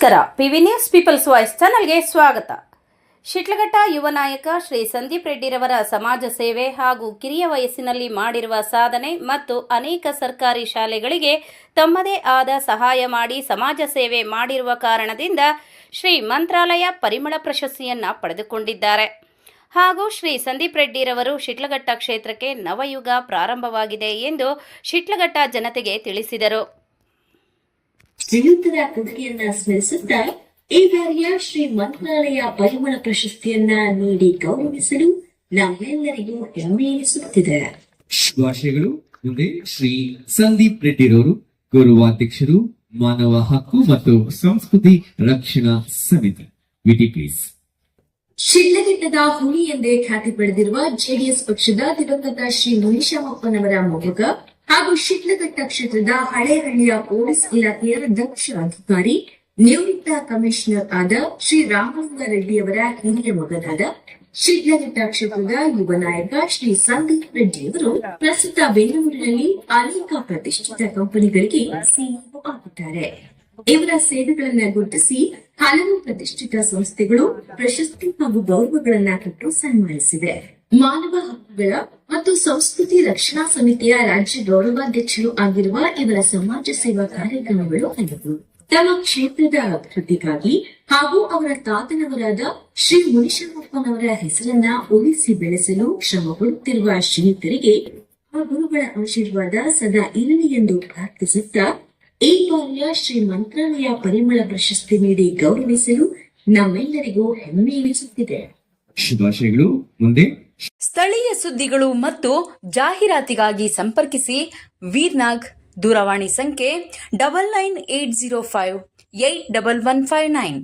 ನಮಸ್ಕಾರ. PV news people's voice ಚಾನಲ್ಗೆ ಸ್ವಾಗತ. ಶಿಡ್ಲಘಟ್ಟ ಯುವ ನಾಯಕ ಶ್ರೀ ಸಂದೀಪ್ ರೆಡ್ಡಿರವರ ಸಮಾಜ ಸೇವೆ ಹಾಗೂ ಕಿರಿಯ ವಯಸ್ಸಿನಲ್ಲಿ ಮಾಡಿರುವ ಸಾಧನೆ ಮತ್ತು ಅನೇಕ ಸರ್ಕಾರಿ ಶಾಲೆಗಳಿಗೆ ತಮ್ಮದೇ ಆದ ಸಹಾಯ ಮಾಡಿ ಸಮಾಜ ಸೇವೆ ಮಾಡಿರುವ ಕಾರಣದಿಂದ ಶ್ರೀ ಮಂತ್ರಾಲಯ ಪರಿಮಳ ಪ್ರಶಸ್ತಿಯನ್ನು ಪಡೆದುಕೊಂಡಿದ್ದಾರೆ. ಹಾಗೂ ಶ್ರೀ ಸಂದೀಪ್ ರೆಡ್ಡಿರವರು ಶಿಡ್ಲಘಟ್ಟ ಕ್ಷೇತ್ರಕ್ಕೆ ನವಯುಗ ಪ್ರಾರಂಭವಾಗಿದೆ ಎಂದು ಶಿಡ್ಲಘಟ್ಟ ಜನತೆಗೆ ತಿಳಿಸಿದರು. ಶ್ರೀಯುತರ ಕೊಡುಗೆಯನ್ನ ಸ್ಮರಿಸುತ್ತಾ ಈ ಬಾರಿಯ ಶ್ರೀ ಮಂತ್ರಾಲಯ ಪರಿಮಳ ಪ್ರಶಸ್ತಿಯನ್ನ ನೀಡಿ ಗೌರವಿಸಲು ನಮ್ಮೆಲ್ಲರಿಗೂ ಹೆಮ್ಮೆ ಎನಿಸುತ್ತಿದೆ. ಶುಭಾಶಯಗಳು. ಮುಂದೆ ಶ್ರೀ ಸಂದೀಪ್ ರೆಡ್ಡಿರವರು, ಗೌರವಾಧ್ಯಕ್ಷರು, ಮಾನವ ಹಕ್ಕು ಮತ್ತು ಸಂಸ್ಕೃತಿ ರಕ್ಷಣಾ ಸಮಿತಿ, ವಿಟಿ ಪ್ಲೀಸ್. ಶಿಡ್ಲಘಟ್ಟದ ಹುಲಿ ಎಂದೇ ಖ್ಯಾತಿ ಪಡೆದಿರುವ ಜೆಡಿಎಸ್ ಪಕ್ಷದ ದಿವಂಗತ ಶ್ರೀ ಮುನಿಶಾಮಪ್ಪನವರ ಮೊಮ್ಮಗ ಹಾಗೂ ಶಿಡ್ಲಘಟ್ಟ ಕ್ಷೇತ್ರದ ಹಳೇಹಳ್ಳಿಯ ಪೊಲೀಸ್ ಇಲಾಖೆಯ ದಕ್ಷ ಅಧಿಕಾರಿ, ನಿವೃತ್ತ ಕಮಿಷನರ್ ಆದ ಶ್ರೀ ರಾಮಲಿಂಗ ರೆಡ್ಡಿಯವರ ಹಿರಿಯ ಮಗನಾದ ಶಿಡ್ಲಘಟ್ಟ ಕ್ಷೇತ್ರದ ಯುವ ನಾಯಕ ಶ್ರೀ ಸಂದೀಪ್ ರೆಡ್ಡಿಯವರು ಪ್ರಸ್ತುತ ಬೆಂಗಳೂರಿನಲ್ಲಿ ಅನೇಕ ಪ್ರತಿಷ್ಠಿತ ಕಂಪನಿಗಳಿಗೆ ಸಿಇಒ ಆಗಿದ್ದಾರೆ. ಇವರ ಸೇವೆಗಳನ್ನು ಗುರುತಿಸಿ ಹಲವು ಪ್ರತಿಷ್ಠಿತ ಸಂಸ್ಥೆಗಳು ಪ್ರಶಸ್ತಿ ಹಾಗೂ ಗೌರವಗಳನ್ನ ಕೊಟ್ಟು ಸನ್ಮಾನಿಸಿವೆ. ಮಾನವ ಹಕ್ಕುಗಳ ಮತ್ತು ಸಂಸ್ಕೃತಿ ರಕ್ಷಣಾ ಸಮಿತಿಯ ರಾಜ್ಯ ಗೌರವಾಧ್ಯಕ್ಷರು ಆಗಿರುವ ಇವರ ಸಮಾಜ ಸೇವಾ ಕಾರ್ಯಕ್ರಮಗಳು ಹಲವು. ತಮ್ಮ ಕ್ಷೇತ್ರದ ಅಭಿವೃದ್ಧಿಗಾಗಿ ಹಾಗೂ ಅವರ ತಾತನವರಾದ ಶ್ರೀ ಮುನಿಶಾಮಪ್ಪನವರ ಹೆಸರನ್ನ ಉಳಿಸಿ ಬೆಳೆಸಲು ಶ್ರಮ ಪಡುತ್ತಿರುವ ಶ್ರೀಯುತರಿಗೆ ಆ ಗುರುಗಳ ಆಶೀರ್ವಾದ ಸದಾ ಇರಲಿ ಎಂದು ಪ್ರಾರ್ಥಿಸುತ್ತಾ ಈ ಬಾರಿಯ ಶ್ರೀ ಮಂತ್ರಾಲಯ ಪರಿಮಳ ಪ್ರಶಸ್ತಿ ನೀಡಿ ಗೌರವಿಸಲು ನಮ್ಮೆಲ್ಲರಿಗೂ ಹೆಮ್ಮೆ ಎನಿಸುತ್ತಿದೆ. ಶುಭಾಶಯಗಳು. ಮುಂದೆ ಸ್ಥಳೀಯ ಸುದ್ದಿಗಳು ಮತ್ತು ಜಾಹೀರಾತಿಗಾಗಿ ಸಂಪರ್ಕಿಸಿ ವೀರ್ನಾಗ್, ದೂರವಾಣಿ ಸಂಖ್ಯೆ 9980581159.